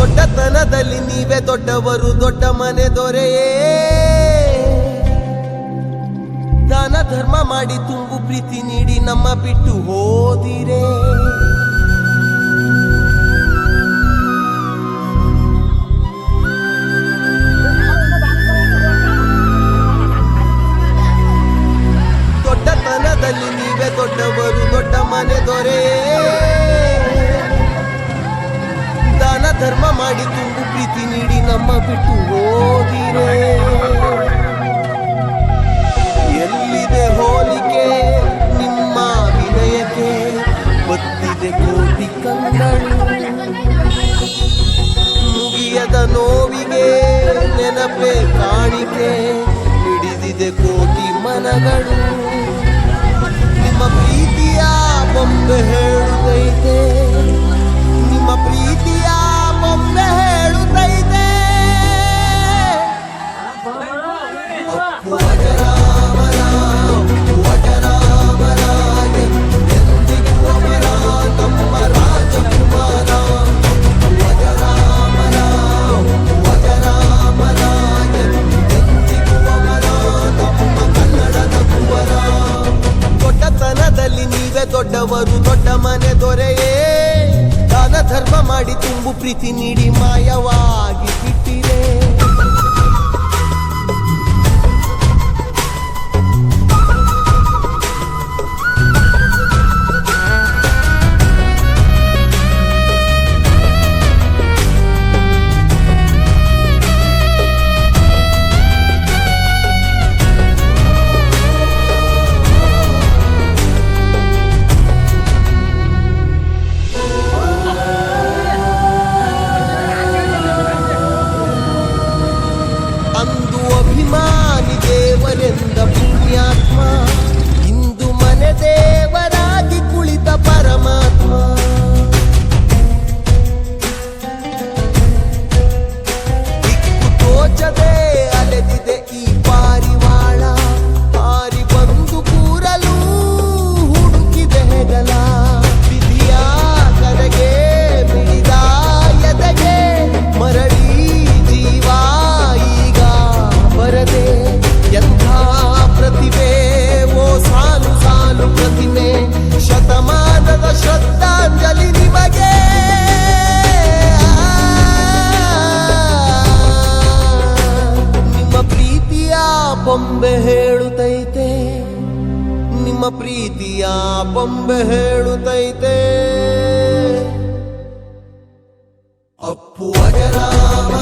ದೊಡ್ಡತನದಲ್ಲಿ ನೀವೇ ದೊಡ್ಡವರು, ದೊಡ್ಡ ಮನೆ ದೊರೆಯೇ. ದಾನ ಧರ್ಮ ಮಾಡಿ ತುಂಬು ಪ್ರೀತಿ ನೀಡಿ ನಮ್ಮ ಬಿಟ್ಟು ಹೋದಿರೇ. ದೊಡ್ಡತನದಲ್ಲಿ ನೀವೇ ದೊಡ್ಡವರು, ದೊಡ್ಡ ಮನೆ ದೊರೆಯೇ. ದಾನ ಧರ್ಮ ಮಾಡಿ ತುಂಬು ಪ್ರೀತಿ ನೀಡಿ ನಮ್ಮ ಬಿಟ್ಟು ಹೋದಿರೇ. ಎಲ್ಲಿದೆ ಹೋಲಿಕೆ ನಿಮ್ಮ ವಿನಯಕ್ಕೆ, ಗೊತ್ತಿದೆ ಕೋಟಿ ಕಂಗಳು. ಮುಗಿಯದ ನೋವಿಗೆ ನೆನಪೇ ಕಾಣಿಕೆ, ಹಿಡಿದಿದೆ ಕೋಟಿ ಮನಗಳು. ನಿಮ್ಮ ಪ್ರೀತಿಯ ಬೊಂಬೆ ಹೇಳುತ್ತೈತೆ, ನಿಮ್ಮ ಪ್ರೀತಿಯ ಬೊಂಬೆ ಹೇಳುತ್ತೈತೆ. ದೊಡ್ಡತನದಲ್ಲಿ ನೀವೇ ದೊಡ್ಡವರು, ದೊಡ್ಡ ಮನೆ ದೊರೆಯೇ. ದಾನ ಧರ್ಮ ಮಾಡಿ ತುಂಬು ಪ್ರೀತಿ ನೀಡಿ ಮಾಯವಾಗಿ ಬಿಟ್ಟಿರೆ. ಅಭಿಮಾನಿ ದೇವರೆಂದ ಪುಣ್ಯಾತ್ಮ, ಇಂದು ಮನೆ ದೇವರಾಗಿ ಕುಳಿತ ಪರಮಾತ್ಮ. ದಿಕ್ಕು ತೋಚದೆ ಅಲೆದಿದೆ ಈ ಪಾರಿವಾಳ, ಹಾರಿ ಬಂದು ಕೂರಲು ಹುಡುಕಿದೆ ಹೆಗಲ. ವಿಧಿಯ ಕರೆಗೆ ಮಿಡಿದ ಎದೆಗೆ ಮರಳಿ ಜೀವ ಬರದೆ. ಎಂಥ ಪ್ರತಿಭೆ ಓ ಸಾಲು ಸಾಲು ಪ್ರತಿಮೆ, ಶತಮಾನದ ಶ್ರದ್ಧಾಂಜಲಿ ನಿಮಗೆ. ನಿಮ್ಮ ಪ್ರೀತಿಯ ಬೊಂಬೆ ಹೇಳುತ್ತೈತೆ, ನಿಮ್ಮ ಪ್ರೀತಿಯ ಬೊಂಬೆ ಹೇಳುತ್ತೈತೆ. ಅಪ್ಪು ಅಜರಾಮ